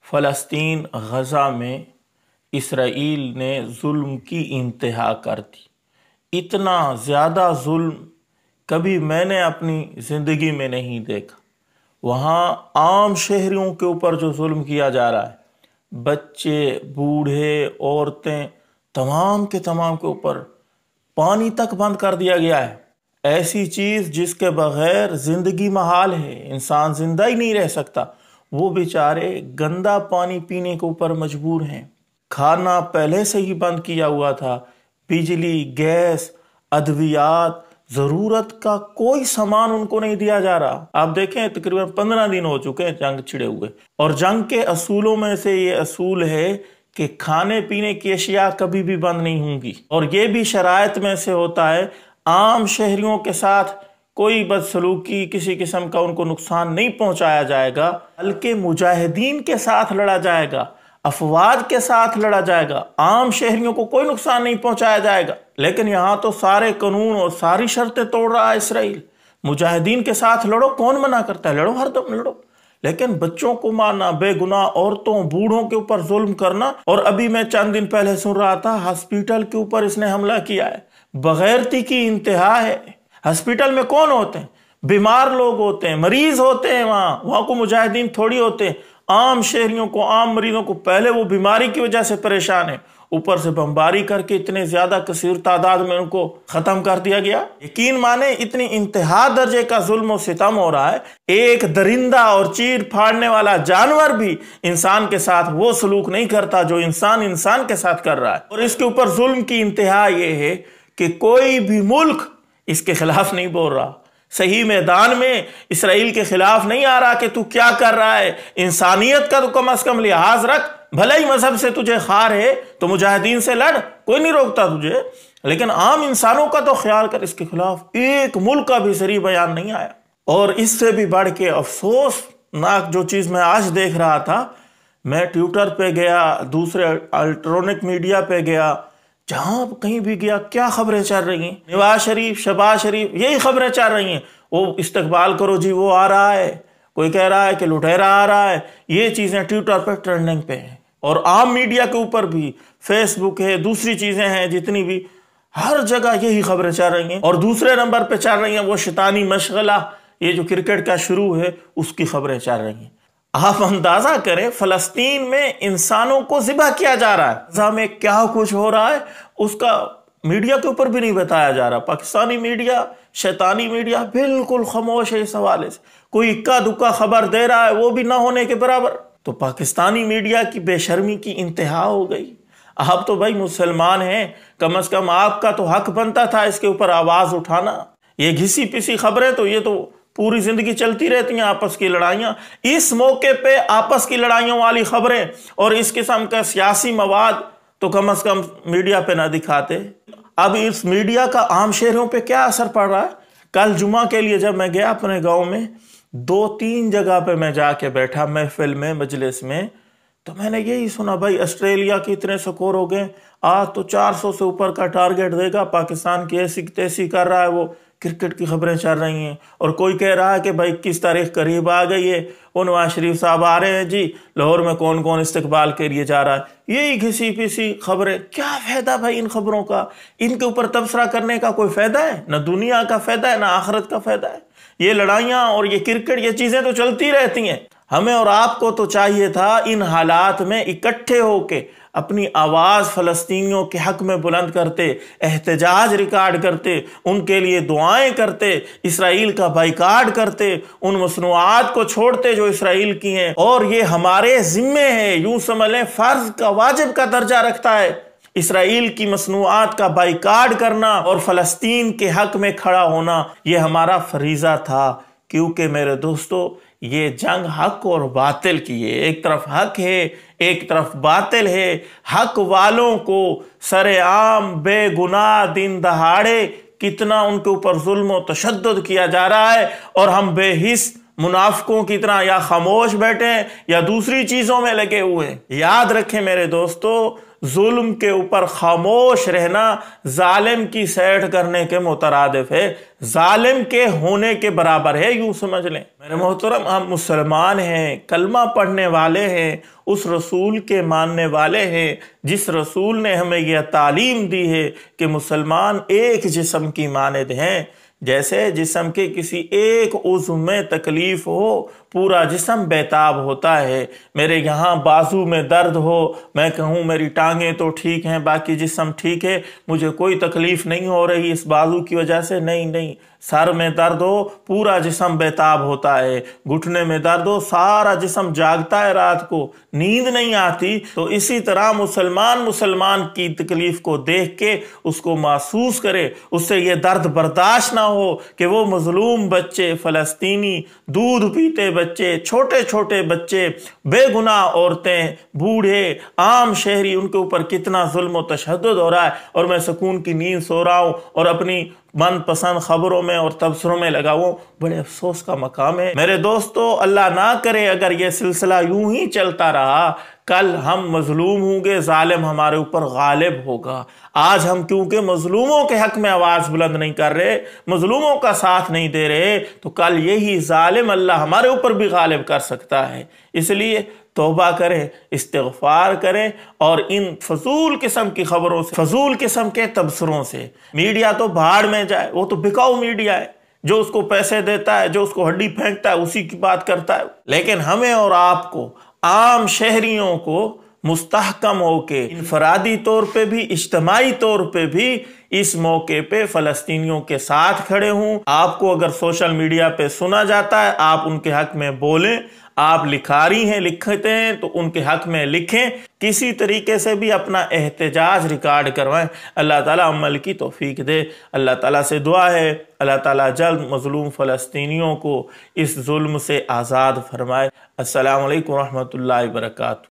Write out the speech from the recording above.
فلسطین غزہ میں اسرائیل نے ظلم کی انتہا کر دی۔ اتنا زیادہ ظلم کبھی میں نے اپنی زندگی میں نہیں دیکھا۔ وہاں عام شہریوں کے اوپر جو ظلم کیا جا رہا ہے، بچے، بوڑھے، عورتیں، تمام کے اوپر پانی تک بند کر دیا گیا ہے۔ ایسی چیز جس کے بغیر زندگی محال ہے، انسان زندہ ہی نہیں رہ سکتا، وہ بیچارے گندا پانی پینے کے اوپر مجبور ہیں۔ کھانا پہلے سے ہی بند کیا ہوا تھا، بجلی، گیس، ادویات، ضرورت کا کوئی سامان ان کو نہیں دیا جا رہا۔ آپ دیکھیں تقریباً 15 دن ہو چکے ہیں جنگ چھڑے ہوئے، اور جنگ کے اصولوں میں سے یہ اصول ہے کہ کھانے پینے کی اشیاء کبھی بھی بند نہیں ہوں گی، اور یہ بھی شرائط میں سے ہوتا ہے عام شہریوں کے ساتھ کوئی بدسلوکی، کسی قسم کا ان کو نقصان نہیں پہنچایا جائے گا، بلکہ مجاہدین کے ساتھ لڑا جائے گا، افواج کے ساتھ لڑا جائے گا، عام شہریوں کو کوئی نقصان نہیں پہنچایا جائے گا۔ لیکن یہاں تو سارے قانون اور ساری شرطیں توڑ رہا ہے اسرائیل۔ مجاہدین کے ساتھ لڑو، کون منع کرتا ہے؟ لڑو، ہر دم لڑو، لیکن بچوں کو مارنا، بے گناہ عورتوں، بوڑھوں کے اوپر ظلم کرنا۔ اور ابھی میں چند دن پہلے سن رہا تھا ہاسپیٹل کے اوپر اس نے حملہ کیا ہے۔ بغیرتی کی انتہا ہے۔ ہاسپیٹل میں کون ہوتے ہیں؟ بیمار لوگ ہوتے ہیں، مریض ہوتے ہیں، وہاں کو مجاہدین تھوڑی ہوتے ہیں۔ عام شہریوں کو، عام مریضوں کو پہلے وہ بیماری کی وجہ سے پریشان ہیں، اوپر سے بمباری کر کے اتنے زیادہ کثیر تعداد میں ان کو ختم کر دیا گیا۔ یقین مانے اتنی انتہا درجے کا ظلم و ستم ہو رہا ہے، ایک درندہ اور چیر پھاڑنے والا جانور بھی انسان کے ساتھ وہ سلوک نہیں کرتا جو انسان انسان کے ساتھ کر رہا ہے۔ اور اس کے اوپر ظلم کی انتہا یہ ہے کہ کوئی بھی ملک اس کے خلاف نہیں بول رہا، صحیح میدان میں اسرائیل کے خلاف نہیں آ رہا کہ تو کیا کر رہا ہے۔ انسانیت کا تو کم از کم لحاظ رکھ، بھلے ہی مذہب سے تجھے خار ہے تو مجاہدین سے لڑ، کوئی نہیں روکتا تجھے، لیکن عام انسانوں کا تو خیال کر۔ اس کے خلاف ایک ملک کا بھی صریح بیان نہیں آیا۔ اور اس سے بھی بڑھ کے افسوسناک جو چیز میں آج دیکھ رہا تھا، میں ٹویٹر پہ گیا، دوسرے الکٹرونک میڈیا پہ گیا، جہاں کہیں بھی گیا کیا خبریں چل رہی ہیں؟ نواز شریف، شہباز شریف، یہی خبریں چل رہی ہیں۔ وہ استقبال کرو جی، وہ آ رہا ہے، کوئی کہہ رہا ہے کہ لٹیرا آ رہا ہے۔ یہ چیزیں ٹویٹر پہ ٹرینڈنگ پہ ہیں، اور عام میڈیا کے اوپر بھی، فیس بک ہے، دوسری چیزیں ہیں جتنی بھی، ہر جگہ یہی خبریں چل رہی ہیں۔ اور دوسرے نمبر پہ چل رہی ہیں وہ شیطانی مشغلہ، یہ جو کرکٹ کا شروع ہے اس کی خبریں چل رہی ہیں۔ آپ اندازہ کریں فلسطین میں انسانوں کو ذبح کیا جا رہا ہے، غزہ میں کیا کچھ ہو رہا ہے اس کا میڈیا کے اوپر بھی نہیں بتایا جا رہا۔ پاکستانی میڈیا، شیطانی میڈیا بالکل خاموش ہے اس حوالے سے، کوئی اکا دکا خبر دے رہا ہے وہ بھی نہ ہونے کے برابر۔ تو پاکستانی میڈیا کی بے شرمی کی انتہا ہو گئی۔ آپ تو بھائی مسلمان ہیں، کم از کم آپ کا تو حق بنتا تھا اس کے اوپر آواز اٹھانا۔ یہ گھسی پسی خبریں تو یہ تو پوری زندگی چلتی رہتی ہیں، آپس کی لڑائیاں۔ اس موقع پہ آپس کی لڑائیوں والی خبریں اور اس قسم کا سیاسی مواد تو کم از کم میڈیا پہ نہ دکھاتے۔ اب اس میڈیا کا عام شہریوں پہ کیا اثر پڑ رہا ہے؟ کل جمعہ کے لیے جب میں گیا اپنے گاؤں میں، 2-3 جگہ پہ میں جا کے بیٹھا محفل میں، مجلس میں، تو میں نے یہی سنا، بھائی آسٹریلیا کے اتنے سکور ہو گئے، آج تو 400 سے اوپر کا ٹارگٹ دے گا، پاکستان کی ایسی تیسی کر رہا ہے وہ۔ کرکٹ کی خبریں چل رہی ہیں، اور کوئی کہہ رہا ہے کہ بھائی 21 تاریخ قریب آ گئی ہے، وہ نواز شریف صاحب آ رہے ہیں جی، لاہور میں کون کون استقبال کے لیے جا رہا ہے۔ یہی گھسی پسی خبریں، کیا فائدہ بھائی ان خبروں کا؟ ان کے اوپر تبصرہ کرنے کا کوئی فائدہ ہے؟ نہ دنیا کا فائدہ ہے، نہ آخرت کا فائدہ ہے۔ یہ لڑائیاں اور یہ کرکٹ، یہ چیزیں تو چلتی رہتی ہیں۔ ہمیں اور آپ کو تو چاہیے تھا ان حالات میں اکٹھے ہو کے اپنی آواز فلسطینیوں کے حق میں بلند کرتے، احتجاج ریکارڈ کرتے، ان کے لیے دعائیں کرتے، اسرائیل کا بائیکاٹ کرتے، ان مصنوعات کو چھوڑتے جو اسرائیل کی ہیں۔ اور یہ ہمارے ذمے ہے، یوں سمجھ لیں فرض کا، واجب کا درجہ رکھتا ہے اسرائیل کی مصنوعات کا بائیکاٹ کرنا اور فلسطین کے حق میں کھڑا ہونا۔ یہ ہمارا فریضہ تھا، کیونکہ میرے دوستو یہ جنگ حق اور باطل کی ہے۔ ایک طرف حق ہے، ایک طرف باطل ہے۔ حق والوں کو سر عام بے گناہ دن دہاڑے کتنا ان کے اوپر ظلم و تشدد کیا جا رہا ہے، اور ہم بے حس منافقوں کی طرح یا خاموش بیٹھے ہیں یا دوسری چیزوں میں لگے ہوئے ہیں۔ یاد رکھیں میرے دوستو، ظلم کے اوپر خاموش رہنا ظالم کی سیٹ کرنے کے مترادف ہے، ظالم کے ہونے کے برابر ہے، یوں سمجھ لیں۔ میرے محترم، ہم مسلمان ہیں، کلمہ پڑھنے والے ہیں، اس رسول کے ماننے والے ہیں جس رسول نے ہمیں یہ تعلیم دی ہے کہ مسلمان ایک جسم کی مانند ہیں۔ جیسے جسم کے کسی ایک عضو میں تکلیف ہو پورا جسم بیتاب ہوتا ہے۔ میرے یہاں بازو میں درد ہو، میں کہوں میری ٹانگیں تو ٹھیک ہیں، باقی جسم ٹھیک ہے، مجھے کوئی تکلیف نہیں ہو رہی اس بازو کی وجہ سے، نہیں، سر میں درد ہو پورا جسم بیتاب ہوتا ہے، گھٹنے میں درد ہو سارا جسم جاگتا ہے، رات کو نیند نہیں آتی۔ تو اسی طرح مسلمان کی تکلیف کو دیکھ کے اس کو محسوس کرے، اس سے یہ درد برداشت نہ ہو کہ وہ مظلوم بچے، فلسطینی، دودھ پیتے بچے، چھوٹے چھوٹے بچے، بے گناہ عورتیں، بوڑھے، عام شہری، ان کے اوپر کتنا ظلم و تشدد ہو رہا ہے، اور میں سکون کی نیند سو رہا ہوں اور اپنی من پسند خبروں میں اور تبصروں میں لگا ہوں۔ بڑے افسوس کا مقام ہے میرے دوستو۔ اللہ نہ کرے اگر یہ سلسلہ یوں ہی چلتا رہا، کل ہم مظلوم ہوں گے، ظالم ہمارے اوپر غالب ہوگا۔ آج ہم کیونکہ مظلوموں کے حق میں آواز بلند نہیں کر رہے، مظلوموں کا ساتھ نہیں دے رہے، تو کل یہی ظالم اللہ ہمارے اوپر بھی غالب کر سکتا ہے۔ اس لیے توبہ کریں، استغفار کریں، اور ان فضول قسم کی خبروں سے، فضول قسم کے تبصروں سے، میڈیا تو بھاڑ میں جائے، وہ تو بکاؤ میڈیا ہے، جو اس کو پیسے دیتا ہے، جو اس کو ہڈی پھینکتا ہے اسی کی بات کرتا ہے۔ لیکن ہمیں اور آپ کو، عام شہریوں کو، مستحکم ہو کے انفرادی طور پہ بھی، اجتماعی طور پہ بھی اس موقع پہ فلسطینیوں کے ساتھ کھڑے ہوں۔ آپ کو اگر سوشل میڈیا پہ سنا جاتا ہے، آپ ان کے حق میں بولیں۔ آپ لکھاری ہیں، لکھتے ہیں تو ان کے حق میں لکھیں، کسی طریقے سے بھی اپنا احتجاج ریکارڈ کروائیں۔ اللہ تعالیٰ عمل کی توفیق دے۔ اللہ تعالیٰ سے دعا ہے اللہ تعالیٰ جلد مظلوم فلسطینیوں کو اس ظلم سے آزاد فرمائے۔ السلام علیکم ورحمۃ اللہ وبرکاتہ۔